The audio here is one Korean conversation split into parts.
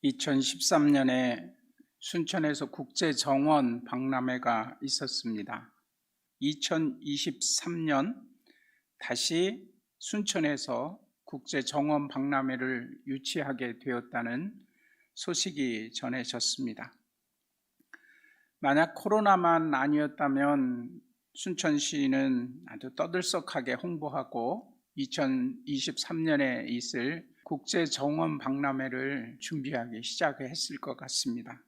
2013년에 순천에서 국제정원 박람회가 있었습니다. 2023년 다시 순천에서 국제정원 박람회를 유치하게 되었다는 소식이 전해졌습니다. 만약 코로나만 아니었다면 순천시는 아주 떠들썩하게 홍보하고 2023년에 있을 국제정원 박람회를 준비하기 시작했을 것 같습니다.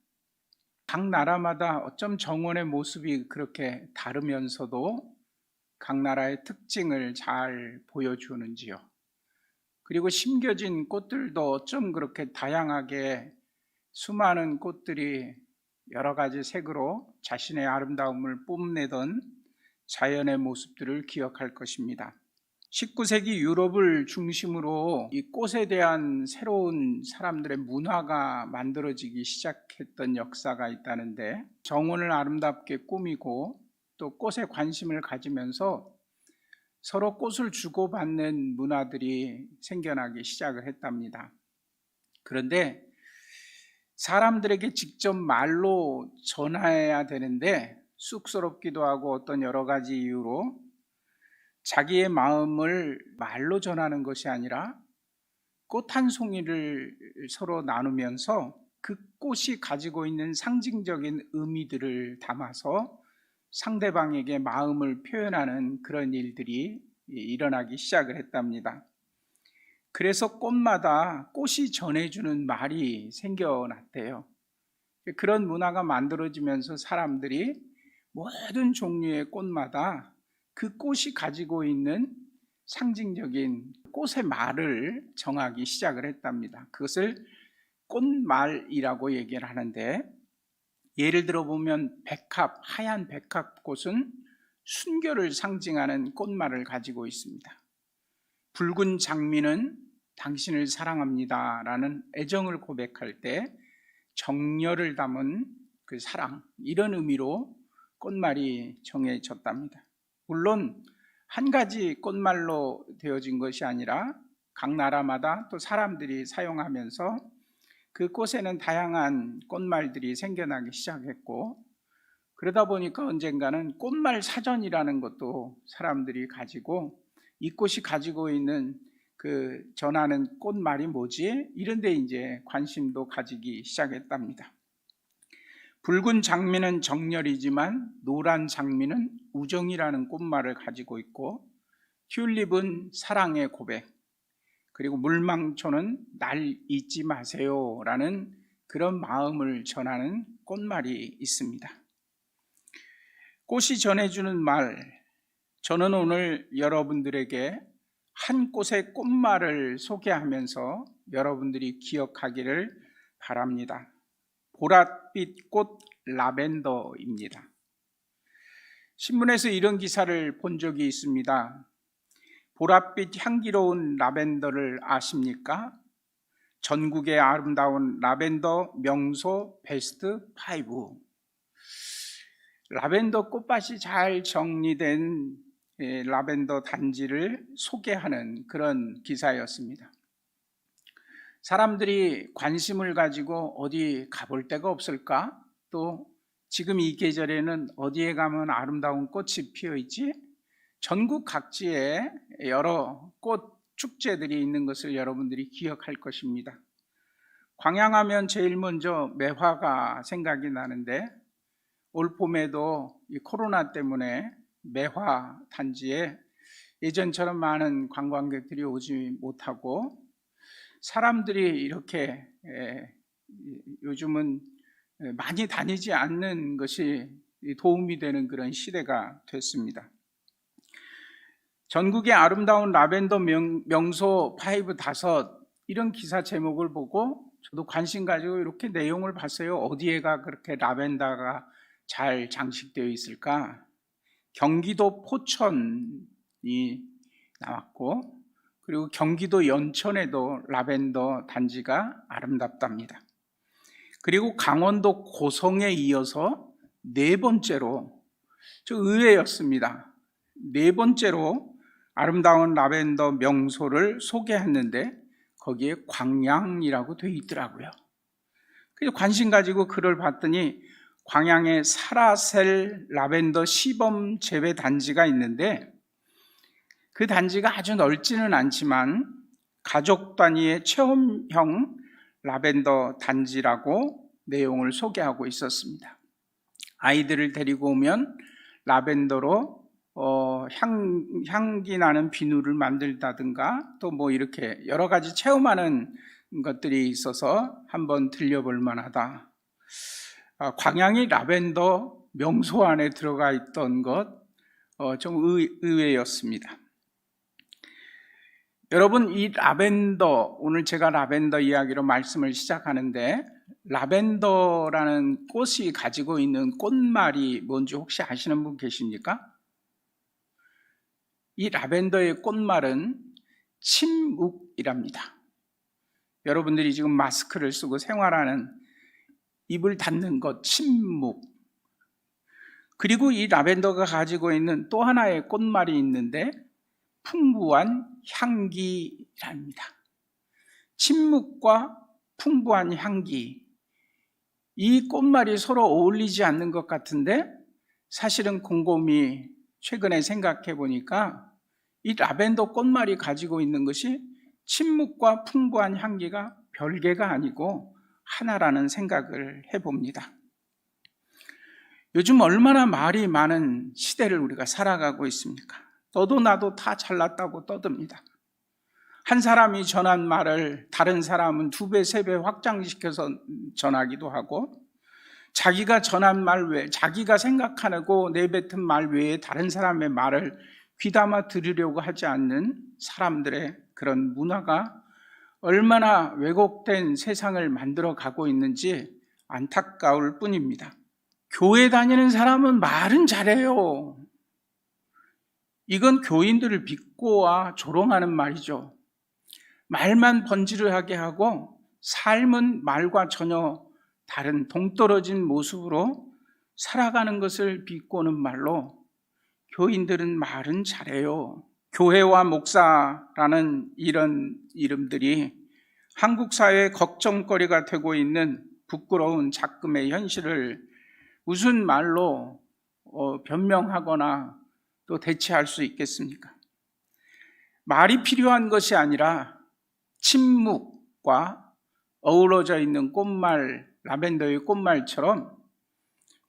각 나라마다 어쩜 정원의 모습이 그렇게 다르면서도 각 나라의 특징을 잘 보여주는지요. 그리고 심겨진 꽃들도 어쩜 그렇게 다양하게 수많은 꽃들이 여러 가지 색으로 자신의 아름다움을 뽐내던 자연의 모습들을 기억할 것입니다. 19세기 유럽을 중심으로 이 꽃에 대한 새로운 사람들의 문화가 만들어지기 시작했던 역사가 있다는데, 정원을 아름답게 꾸미고 또 꽃에 관심을 가지면서 서로 꽃을 주고받는 문화들이 생겨나기 시작을 했답니다. 그런데 사람들에게 직접 말로 전해야 되는데 쑥스럽기도 하고 어떤 여러 가지 이유로 자기의 마음을 말로 전하는 것이 아니라 꽃 한 송이를 서로 나누면서 그 꽃이 가지고 있는 상징적인 의미들을 담아서 상대방에게 마음을 표현하는 그런 일들이 일어나기 시작을 했답니다. 그래서 꽃마다 꽃이 전해주는 말이 생겨났대요. 그런 문화가 만들어지면서 사람들이 모든 종류의 꽃마다 그 꽃이 가지고 있는 상징적인 꽃의 말을 정하기 시작을 했답니다. 그것을 꽃말이라고 얘기를 하는데, 예를 들어 보면 백합, 하얀 백합꽃은 순결을 상징하는 꽃말을 가지고 있습니다. 붉은 장미는 당신을 사랑합니다 라는 애정을 고백할 때 정열을 담은 그 사랑, 이런 의미로 꽃말이 정해졌답니다. 물론 한 가지 꽃말로 되어진 것이 아니라 각 나라마다 또 사람들이 사용하면서 그 꽃에는 다양한 꽃말들이 생겨나기 시작했고, 그러다 보니까 언젠가는 꽃말 사전이라는 것도 사람들이 가지고 이 꽃이 가지고 있는 그 전하는 꽃말이 뭐지? 이런 데 이제 관심도 가지기 시작했답니다. 붉은 장미는 정열이지만 노란 장미는 우정이라는 꽃말을 가지고 있고, 튤립은 사랑의 고백, 그리고 물망초는 날 잊지 마세요 라는 그런 마음을 전하는 꽃말이 있습니다. 꽃이 전해주는 말, 저는 오늘 여러분들에게 한 꽃의 꽃말을 소개하면서 여러분들이 기억하기를 바랍니다. 보랏빛 꽃 라벤더입니다. 신문에서 이런 기사를 본 적이 있습니다. 보랏빛 향기로운 라벤더를 아십니까? 전국의 아름다운 라벤더 명소 베스트 5. 라벤더 꽃밭이 잘 정리된 라벤더 단지를 소개하는 그런 기사였습니다. 사람들이 관심을 가지고 어디 가볼 데가 없을까? 또 지금 이 계절에는 어디에 가면 아름다운 꽃이 피어 있지? 전국 각지에 여러 꽃 축제들이 있는 것을 여러분들이 기억할 것입니다. 광양하면 제일 먼저 매화가 생각이 나는데, 올 봄에도 이 코로나 때문에 매화 단지에 예전처럼 많은 관광객들이 오지 못하고 사람들이 이렇게 요즘은 많이 다니지 않는 것이 도움이 되는 그런 시대가 됐습니다. 전국의 아름다운 라벤더 명소 5, 5 이런 기사 제목을 보고 저도 관심 가지고 이렇게 내용을 봤어요. 어디에가 그렇게 라벤더가 잘 장식되어 있을까? 경기도 포천이 나왔고, 그리고 경기도 연천에도 라벤더 단지가 아름답답니다. 그리고 강원도 고성에 이어서 네 번째로, 저 의외였습니다. 네 번째로 아름다운 라벤더 명소를 소개했는데 거기에 광양이라고 되어 있더라고요. 그래서 관심 가지고 글을 봤더니 광양에 사라셀 라벤더 시범 재배 단지가 있는데, 그 단지가 아주 넓지는 않지만 가족 단위의 체험형 라벤더 단지라고 내용을 소개하고 있었습니다. 아이들을 데리고 오면 라벤더로 향기 나는 비누를 만들다든가 또 뭐 이렇게 여러 가지 체험하는 것들이 있어서 한번 들려볼 만하다. 광양이 라벤더 명소 안에 들어가 있던 것 좀 의외였습니다. 여러분, 이 라벤더, 오늘 제가 라벤더 이야기로 말씀을 시작하는데, 라벤더라는 꽃이 가지고 있는 꽃말이 뭔지 혹시 아시는 분 계십니까? 이 라벤더의 꽃말은 침묵이랍니다. 여러분들이 지금 마스크를 쓰고 생활하는 입을 닫는 것, 침묵. 그리고 이 라벤더가 가지고 있는 또 하나의 꽃말이 있는데 풍부한 향기랍니다. 침묵과 풍부한 향기, 이 꽃말이 서로 어울리지 않는 것 같은데 사실은 곰곰이 최근에 생각해 보니까 이 라벤더 꽃말이 가지고 있는 것이 침묵과 풍부한 향기가 별개가 아니고 하나라는 생각을 해봅니다. 요즘 얼마나 말이 많은 시대를 우리가 살아가고 있습니까? 너도 나도 다 잘났다고 떠듭니다. 한 사람이 전한 말을 다른 사람은 2배, 3배 확장시켜서 전하기도 하고, 자기가 전한 말 외에, 자기가 생각하고 내뱉은 말 외에 다른 사람의 말을 귀담아 들으려고 하지 않는 사람들의 그런 문화가 얼마나 왜곡된 세상을 만들어 가고 있는지 안타까울 뿐입니다. 교회 다니는 사람은 말은 잘해요. 이건 교인들을 비꼬아 조롱하는 말이죠. 말만 번지르하게 하고 삶은 말과 전혀 다른 동떨어진 모습으로 살아가는 것을 비꼬는 말로 교인들은 말은 잘해요. 교회와 목사라는 이런 이름들이 한국 사회의 걱정거리가 되고 있는 부끄러운 작금의 현실을 무슨 말로 변명하거나 또 대체할 수 있겠습니까? 말이 필요한 것이 아니라 침묵과 어우러져 있는 꽃말, 라벤더의 꽃말처럼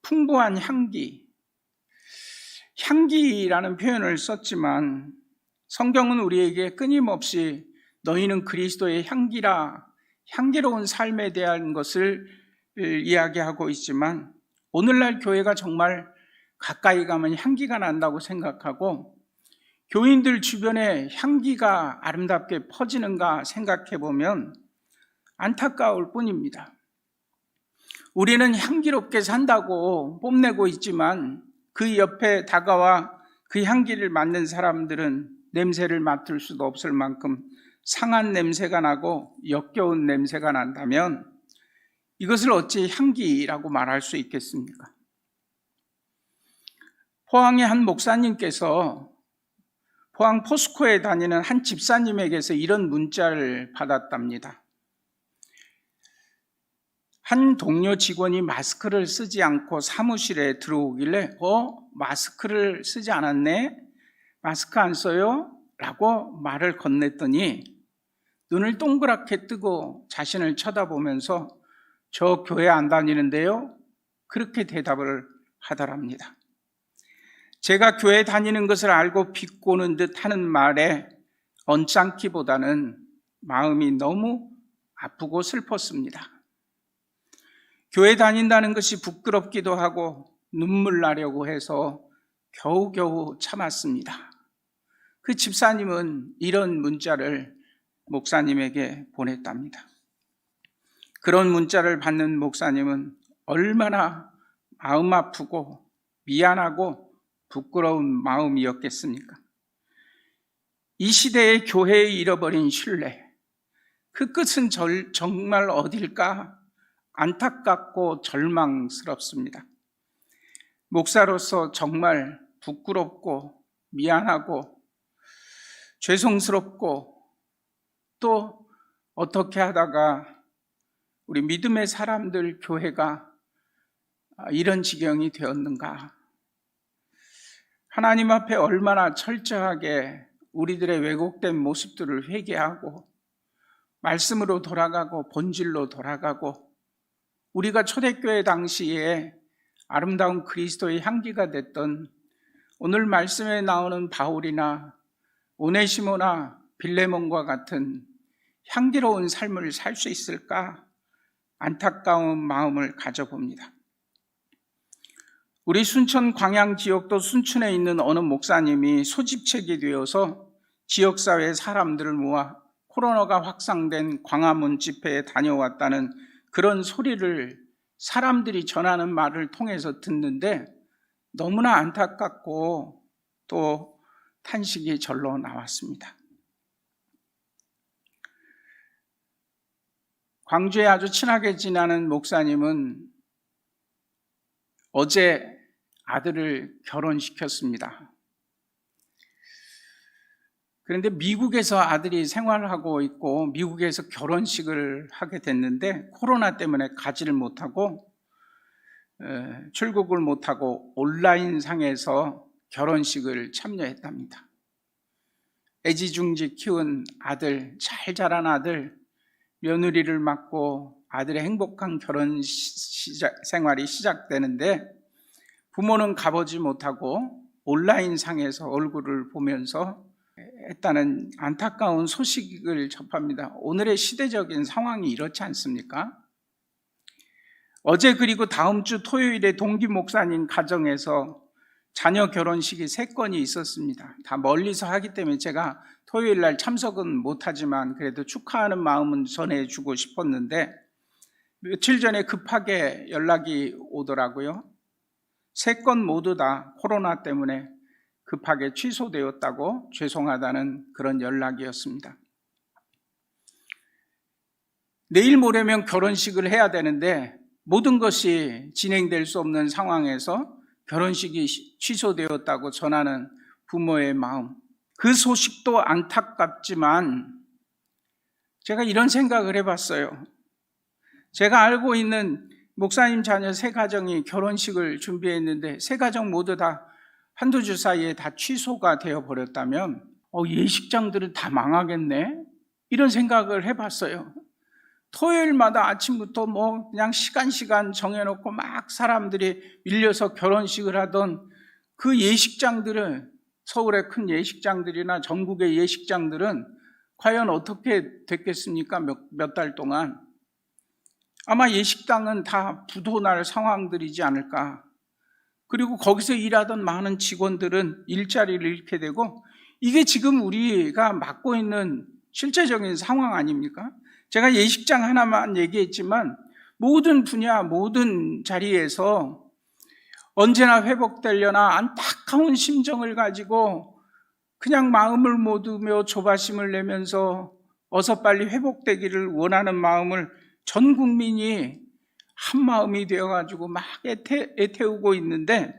풍부한 향기라는 표현을 썼지만 성경은 우리에게 끊임없이 너희는 그리스도의 향기라, 향기로운 삶에 대한 것을 이야기하고 있지만 오늘날 교회가 정말 가까이 가면 향기가 난다고 생각하고 교인들 주변에 향기가 아름답게 퍼지는가 생각해 보면 안타까울 뿐입니다. 우리는 향기롭게 산다고 뽐내고 있지만 그 옆에 다가와 그 향기를 맡는 사람들은 냄새를 맡을 수도 없을 만큼 상한 냄새가 나고 역겨운 냄새가 난다면 이것을 어찌 향기라고 말할 수 있겠습니까? 포항의 한 목사님께서 포항 포스코에 다니는 한 집사님에게서 이런 문자를 받았답니다. 한 동료 직원이 마스크를 쓰지 않고 사무실에 들어오길래 마스크를 쓰지 않았네? 마스크 안 써요? 라고 말을 건넸더니 눈을 동그랗게 뜨고 자신을 쳐다보면서 저 교회 안 다니는데요? 그렇게 대답을 하더랍니다. 제가 교회 다니는 것을 알고 비꼬는 듯 하는 말에 언짢기보다는 마음이 너무 아프고 슬펐습니다. 교회 다닌다는 것이 부끄럽기도 하고 눈물 나려고 해서 겨우겨우 참았습니다. 그 집사님은 이런 문자를 목사님에게 보냈답니다. 그런 문자를 받는 목사님은 얼마나 마음 아프고 미안하고 부끄러운 마음이었겠습니까? 이 시대의 교회에 잃어버린 신뢰, 그 끝은 정말 어딜까 안타깝고 절망스럽습니다. 목사로서 정말 부끄럽고 미안하고 죄송스럽고 또 어떻게 하다가 우리 믿음의 사람들 교회가 이런 지경이 되었는가? 하나님 앞에 얼마나 철저하게 우리들의 왜곡된 모습들을 회개하고 말씀으로 돌아가고 본질로 돌아가고 우리가 초대교회 당시에 아름다운 그리스도의 향기가 됐던 오늘 말씀에 나오는 바울이나 오네시모나 빌레몬과 같은 향기로운 삶을 살 수 있을까? 안타까운 마음을 가져봅니다. 우리 순천 광양 지역도 순천에 있는 어느 목사님이 소집책이 되어서 지역사회 사람들을 모아 코로나가 확산된 광화문 집회에 다녀왔다는 그런 소리를 사람들이 전하는 말을 통해서 듣는데 너무나 안타깝고 또 탄식이 절로 나왔습니다. 광주에 아주 친하게 지내는 목사님은 어제 아들을 결혼시켰습니다. 그런데 미국에서 아들이 생활하고 있고 미국에서 결혼식을 하게 됐는데 코로나 때문에 가지를 못하고 출국을 못하고 온라인 상에서 결혼식을 참여했답니다. 애지중지 키운 아들, 잘 자란 아들, 며느리를 맡고 아들의 행복한 결혼 생활이 시작되는데 부모는 가보지 못하고 온라인 상에서 얼굴을 보면서 했다는 안타까운 소식을 접합니다. 오늘의 시대적인 상황이 이렇지 않습니까? 어제 그리고 다음 주 토요일에 동기 목사님 가정에서 자녀 결혼식이 3건이 있었습니다. 다 멀리서 하기 때문에 제가 토요일 날 참석은 못하지만 그래도 축하하는 마음은 전해주고 싶었는데 며칠 전에 급하게 연락이 오더라고요. 3건 모두 다 코로나 때문에 급하게 취소되었다고 죄송하다는 그런 연락이었습니다. 내일 모레면 결혼식을 해야 되는데 모든 것이 진행될 수 없는 상황에서 결혼식이 취소되었다고 전하는 부모의 마음, 그 소식도 안타깝지만 제가 이런 생각을 해봤어요. 제가 알고 있는 목사님 자녀 3가정이 결혼식을 준비했는데 3가정 모두 다 한두 주 사이에 다 취소가 되어버렸다면 예식장들은 다 망하겠네? 이런 생각을 해봤어요. 토요일마다 아침부터 그냥 시간 정해놓고 막 사람들이 밀려서 결혼식을 하던 그 예식장들은 서울의 큰 예식장들이나 전국의 예식장들은 과연 어떻게 됐겠습니까? 몇 달 동안. 아마 예식장은 다 부도날 상황들이지 않을까. 그리고 거기서 일하던 많은 직원들은 일자리를 잃게 되고 이게 지금 우리가 맡고 있는 실제적인 상황 아닙니까? 제가 예식장 하나만 얘기했지만 모든 분야, 모든 자리에서 언제나 회복되려나 안타까운 심정을 가지고 그냥 마음을 모두며 조바심을 내면서 어서 빨리 회복되기를 원하는 마음을 전 국민이 한 마음이 되어가지고 막 애태우고 있는데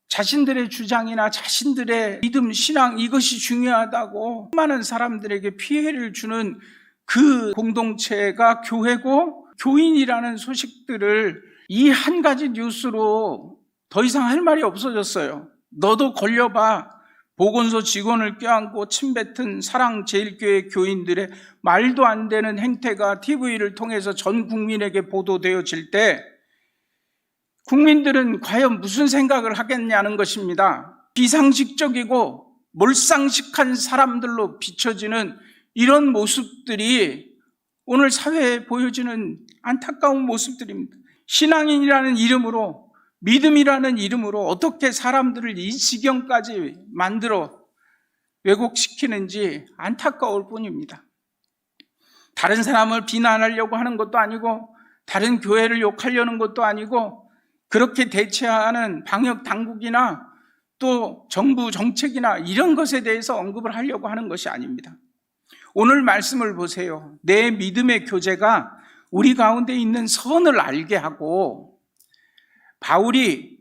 자신들의 주장이나 자신들의 믿음, 신앙 이것이 중요하다고 많은 사람들에게 피해를 주는 그 공동체가 교회고 교인이라는 소식들을 이 한 가지 뉴스로 더 이상 할 말이 없어졌어요. 너도 걸려봐. 보건소 직원을 껴안고 침뱉은 사랑제일교회 교인들의 말도 안 되는 행태가 TV를 통해서 전 국민에게 보도되어질 때 국민들은 과연 무슨 생각을 하겠냐는 것입니다. 비상식적이고 몰상식한 사람들로 비춰지는 이런 모습들이 오늘 사회에 보여지는 안타까운 모습들입니다. 신앙인이라는 이름으로, 믿음이라는 이름으로 어떻게 사람들을 이 지경까지 만들어 왜곡시키는지 안타까울 뿐입니다. 다른 사람을 비난하려고 하는 것도 아니고 다른 교회를 욕하려는 것도 아니고 그렇게 대처하는 방역 당국이나 또 정부 정책이나 이런 것에 대해서 언급을 하려고 하는 것이 아닙니다. 오늘 말씀을 보세요. 내 믿음의 교제가 우리 가운데 있는 선을 알게 하고 바울이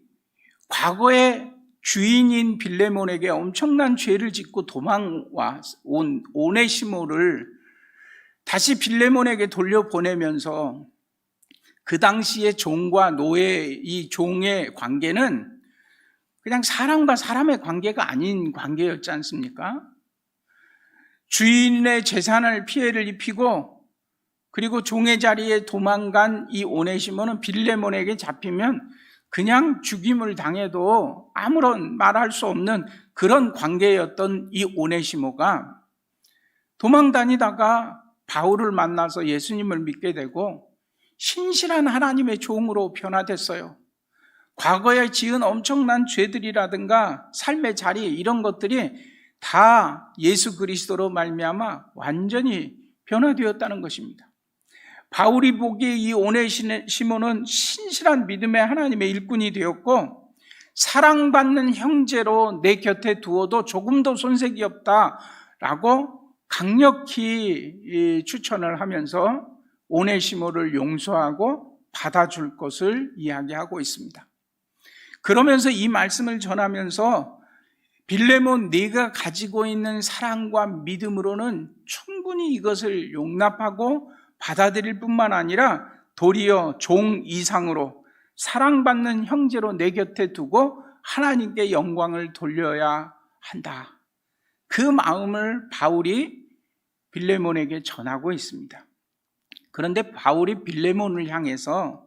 과거에 주인인 빌레몬에게 엄청난 죄를 짓고 도망와 온 오네시모를 다시 빌레몬에게 돌려보내면서 그 당시의 종과 노예, 이 종의 관계는 그냥 사람과 사람의 관계가 아닌 관계였지 않습니까? 주인의 재산을 피해를 입히고 그리고 종의 자리에 도망간 이 오네시모는 빌레몬에게 잡히면 그냥 죽임을 당해도 아무런 말할 수 없는 그런 관계였던 이 오네시모가 도망다니다가 바울을 만나서 예수님을 믿게 되고 신실한 하나님의 종으로 변화됐어요. 과거에 지은 엄청난 죄들이라든가 삶의 자리 이런 것들이 다 예수 그리스도로 말미암아 완전히 변화되었다는 것입니다. 바울이 보기에 이 오네시모는 신실한 믿음의 하나님의 일꾼이 되었고 사랑받는 형제로 내 곁에 두어도 조금도 손색이 없다라고 강력히 추천을 하면서 오네시모를 용서하고 받아줄 것을 이야기하고 있습니다. 그러면서 이 말씀을 전하면서 빌레몬, 네가 가지고 있는 사랑과 믿음으로는 충분히 이것을 용납하고 받아들일 뿐만 아니라 도리어 종 이상으로 사랑받는 형제로 내 곁에 두고 하나님께 영광을 돌려야 한다. 그 마음을 바울이 빌레몬에게 전하고 있습니다. 그런데 바울이 빌레몬을 향해서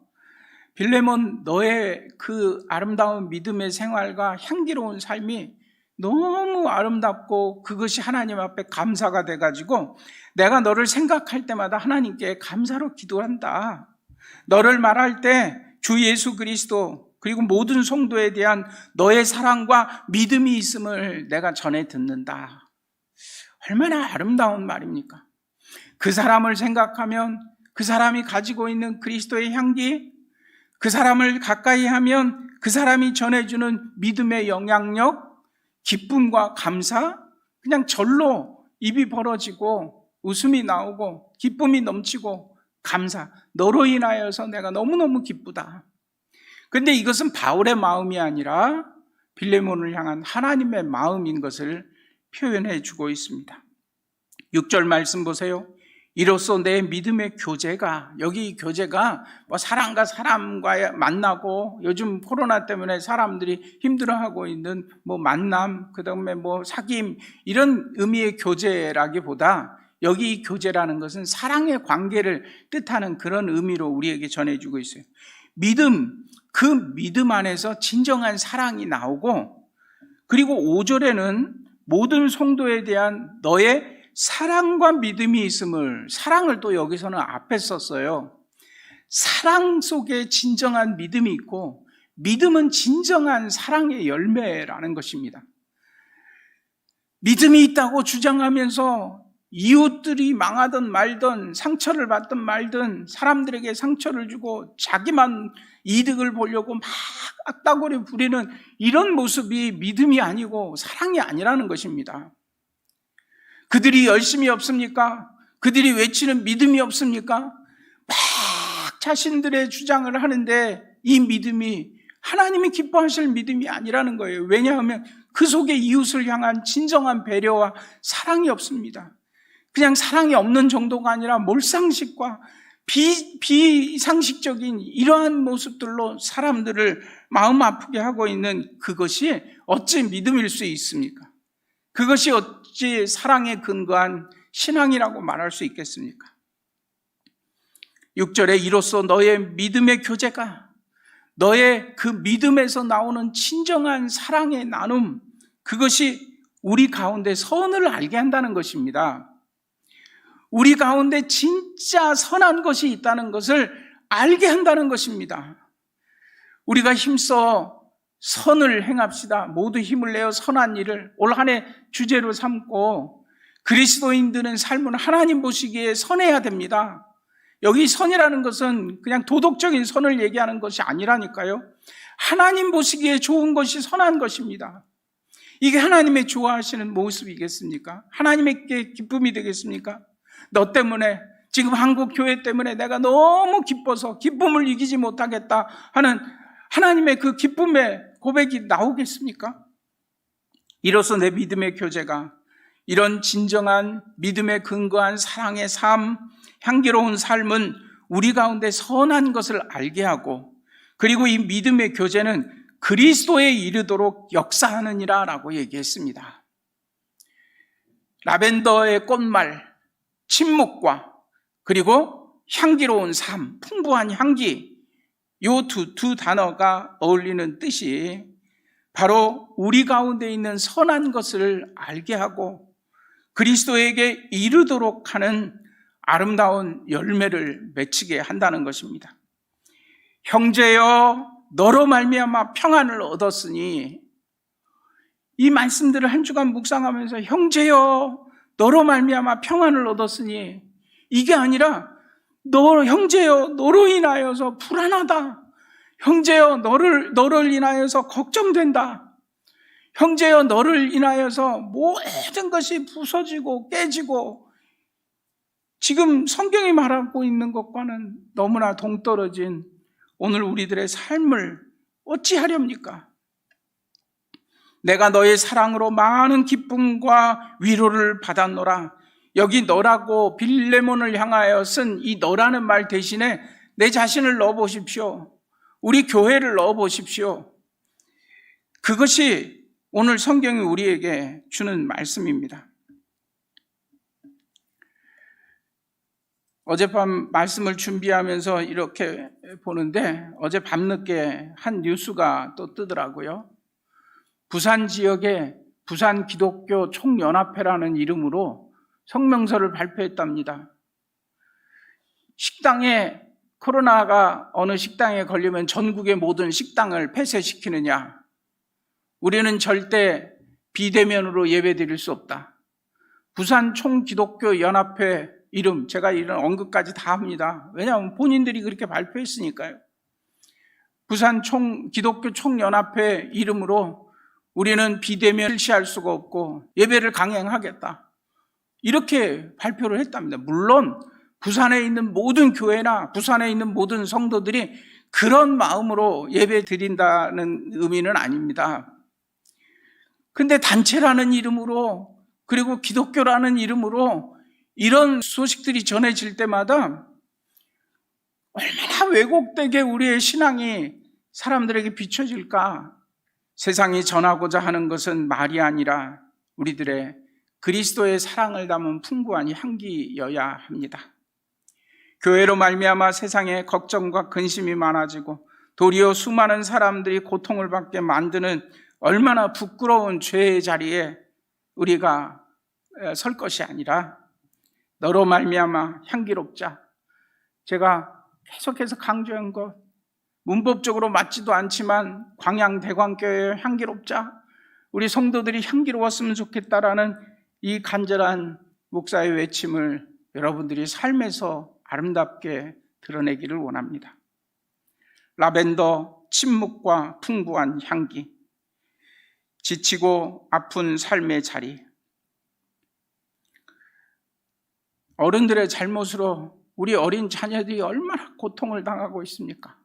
빌레몬, 너의 그 아름다운 믿음의 생활과 향기로운 삶이 너무 아름답고 그것이 하나님 앞에 감사가 돼가지고 내가 너를 생각할 때마다 하나님께 감사로 기도한다. 너를 말할 때 주 예수 그리스도 그리고 모든 성도에 대한 너의 사랑과 믿음이 있음을 내가 전해 듣는다. 얼마나 아름다운 말입니까? 그 사람을 생각하면 그 사람이 가지고 있는 그리스도의 향기, 그 사람을 가까이 하면 그 사람이 전해주는 믿음의 영향력, 기쁨과 감사, 그냥 절로 입이 벌어지고 웃음이 나오고 기쁨이 넘치고 감사, 너로 인하여서 내가 너무너무 기쁘다. 그런데 이것은 바울의 마음이 아니라 빌레몬을 향한 하나님의 마음인 것을 표현해 주고 있습니다. 6절 말씀 보세요. 이로써 내 믿음의 교제가, 여기 교제가 뭐 사람과 사람과 만나고 요즘 코로나 때문에 사람들이 힘들어하고 있는 뭐 만남, 그 다음에 뭐 사귐 이런 의미의 교제라기보다 여기 이 교제라는 것은 사랑의 관계를 뜻하는 그런 의미로 우리에게 전해주고 있어요. 믿음, 그 믿음 안에서 진정한 사랑이 나오고 그리고 5절에는 모든 성도에 대한 너의 사랑과 믿음이 있음을, 사랑을 또 여기서는 앞에 썼어요. 사랑 속에 진정한 믿음이 있고 믿음은 진정한 사랑의 열매라는 것입니다. 믿음이 있다고 주장하면서 이웃들이 망하든 말든 상처를 받든 말든 사람들에게 상처를 주고 자기만 이득을 보려고 막 악다구리 부리는 이런 모습이 믿음이 아니고 사랑이 아니라는 것입니다. 그들이 열심이 없습니까? 그들이 외치는 믿음이 없습니까? 막 자신들의 주장을 하는데 이 믿음이 하나님이 기뻐하실 믿음이 아니라는 거예요. 왜냐하면 그 속에 이웃을 향한 진정한 배려와 사랑이 없습니다. 그냥 사랑이 없는 정도가 아니라 몰상식과 비상식적인 이러한 모습들로 사람들을 마음 아프게 하고 있는 그것이 어찌 믿음일 수 있습니까? 그것이 어찌 사랑에 근거한 신앙이라고 말할 수 있겠습니까? 6절에 이로써 너의 믿음의 교제가, 너의 그 믿음에서 나오는 진정한 사랑의 나눔, 그것이 우리 가운데 선을 알게 한다는 것입니다. 우리 가운데 진짜 선한 것이 있다는 것을 알게 한다는 것입니다. 우리가 힘써 선을 행합시다. 모두 힘을 내어 선한 일을 올 한 해 주제로 삼고 그리스도인들은 삶은 하나님 보시기에 선해야 됩니다. 여기 선이라는 것은 그냥 도덕적인 선을 얘기하는 것이 아니라니까요. 하나님 보시기에 좋은 것이 선한 것입니다. 이게 하나님의 좋아하시는 모습이겠습니까? 하나님께 기쁨이 되겠습니까? 너 때문에, 지금 한국 교회 때문에 내가 너무 기뻐서 기쁨을 이기지 못하겠다 하는 하나님의 그 기쁨의 고백이 나오겠습니까? 이로써 내 믿음의 교제가 이런 진정한 믿음에 근거한 사랑의 삶, 향기로운 삶은 우리 가운데 선한 것을 알게 하고, 그리고 이 믿음의 교제는 그리스도에 이르도록 역사하느니라 라고 얘기했습니다. 라벤더의 꽃말, 침묵과 그리고 향기로운 삶, 풍부한 향기, 이 두 단어가 어울리는 뜻이 바로 우리 가운데 있는 선한 것을 알게 하고 그리스도에게 이르도록 하는 아름다운 열매를 맺히게 한다는 것입니다. 형제여, 너로 말미암아 평안을 얻었으니, 이 말씀들을 한 주간 묵상하면서 형제여, 너로 말미암아 평안을 얻었으니, 이게 아니라 형제여, 너로 인하여서 불안하다. 형제여, 너를 인하여서 걱정된다. 형제여, 너를 인하여서 모든 것이 부서지고 깨지고, 지금 성경이 말하고 있는 것과는 너무나 동떨어진 오늘 우리들의 삶을 어찌하렵니까? 내가 너의 사랑으로 많은 기쁨과 위로를 받았노라. 여기 너라고 빌레몬을 향하여 쓴 이 너라는 말 대신에 내 자신을 넣어보십시오. 우리 교회를 넣어보십시오. 그것이 오늘 성경이 우리에게 주는 말씀입니다. 어젯밤 말씀을 준비하면서 이렇게 보는데 어제 밤늦게 한 뉴스가 또 뜨더라고요. 부산 지역에 부산 기독교 총연합회라는 이름으로 성명서를 발표했답니다. 식당에 코로나가 어느 식당에 걸리면 전국의 모든 식당을 폐쇄시키느냐. 우리는 절대 비대면으로 예배드릴 수 없다. 부산 총기독교 연합회 이름, 제가 이런 언급까지 다 합니다. 왜냐하면 본인들이 그렇게 발표했으니까요. 부산 기독교 총연합회 이름으로 우리는 비대면을 실시할 수가 없고 예배를 강행하겠다. 이렇게 발표를 했답니다. 물론 부산에 있는 모든 교회나 부산에 있는 모든 성도들이 그런 마음으로 예배 드린다는 의미는 아닙니다. 근데 단체라는 이름으로 그리고 기독교라는 이름으로 이런 소식들이 전해질 때마다 얼마나 왜곡되게 우리의 신앙이 사람들에게 비춰질까? 세상이 전하고자 하는 것은 말이 아니라 우리들의 그리스도의 사랑을 담은 풍부한 향기여야 합니다. 교회로 말미암아 세상에 걱정과 근심이 많아지고 도리어 수많은 사람들이 고통을 받게 만드는 얼마나 부끄러운 죄의 자리에 우리가 설 것이 아니라 너로 말미암아 향기롭자. 제가 계속해서 강조한 것, 문법적으로 맞지도 않지만 광양대광교회 향기롭자. 우리 성도들이 향기로웠으면 좋겠다라는 이 간절한 목사의 외침을 여러분들이 삶에서 아름답게 드러내기를 원합니다. 라벤더, 침묵과 풍부한 향기, 지치고 아픈 삶의 자리, 어른들의 잘못으로 우리 어린 자녀들이 얼마나 고통을 당하고 있습니까?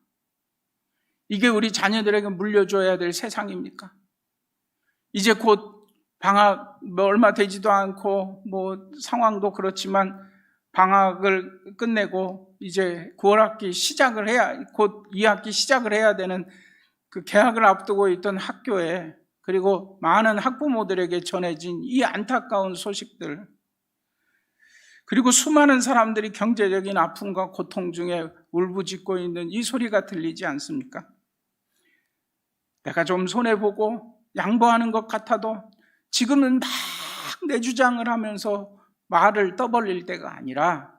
이게 우리 자녀들에게 물려줘야 될 세상입니까? 이제 곧 방학 얼마 되지도 않고 상황도 그렇지만 방학을 끝내고 이제 9월학기 시작을 해야, 곧 2학기 시작을 해야 되는 그 개학을 앞두고 있던 학교에, 그리고 많은 학부모들에게 전해진 이 안타까운 소식들, 그리고 수많은 사람들이 경제적인 아픔과 고통 중에 울부짖고 있는 이 소리가 들리지 않습니까? 내가 좀 손해보고 양보하는 것 같아도 지금은 막 내 주장을 하면서 말을 떠벌릴 때가 아니라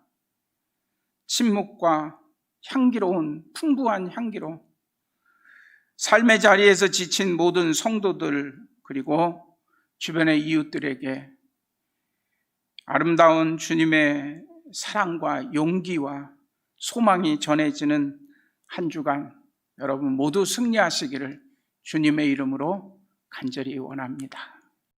침묵과 향기로운 풍부한 향기로 삶의 자리에서 지친 모든 성도들 그리고 주변의 이웃들에게 아름다운 주님의 사랑과 용기와 소망이 전해지는 한 주간 여러분 모두 승리하시기를 주님의 이름으로 간절히 원합니다.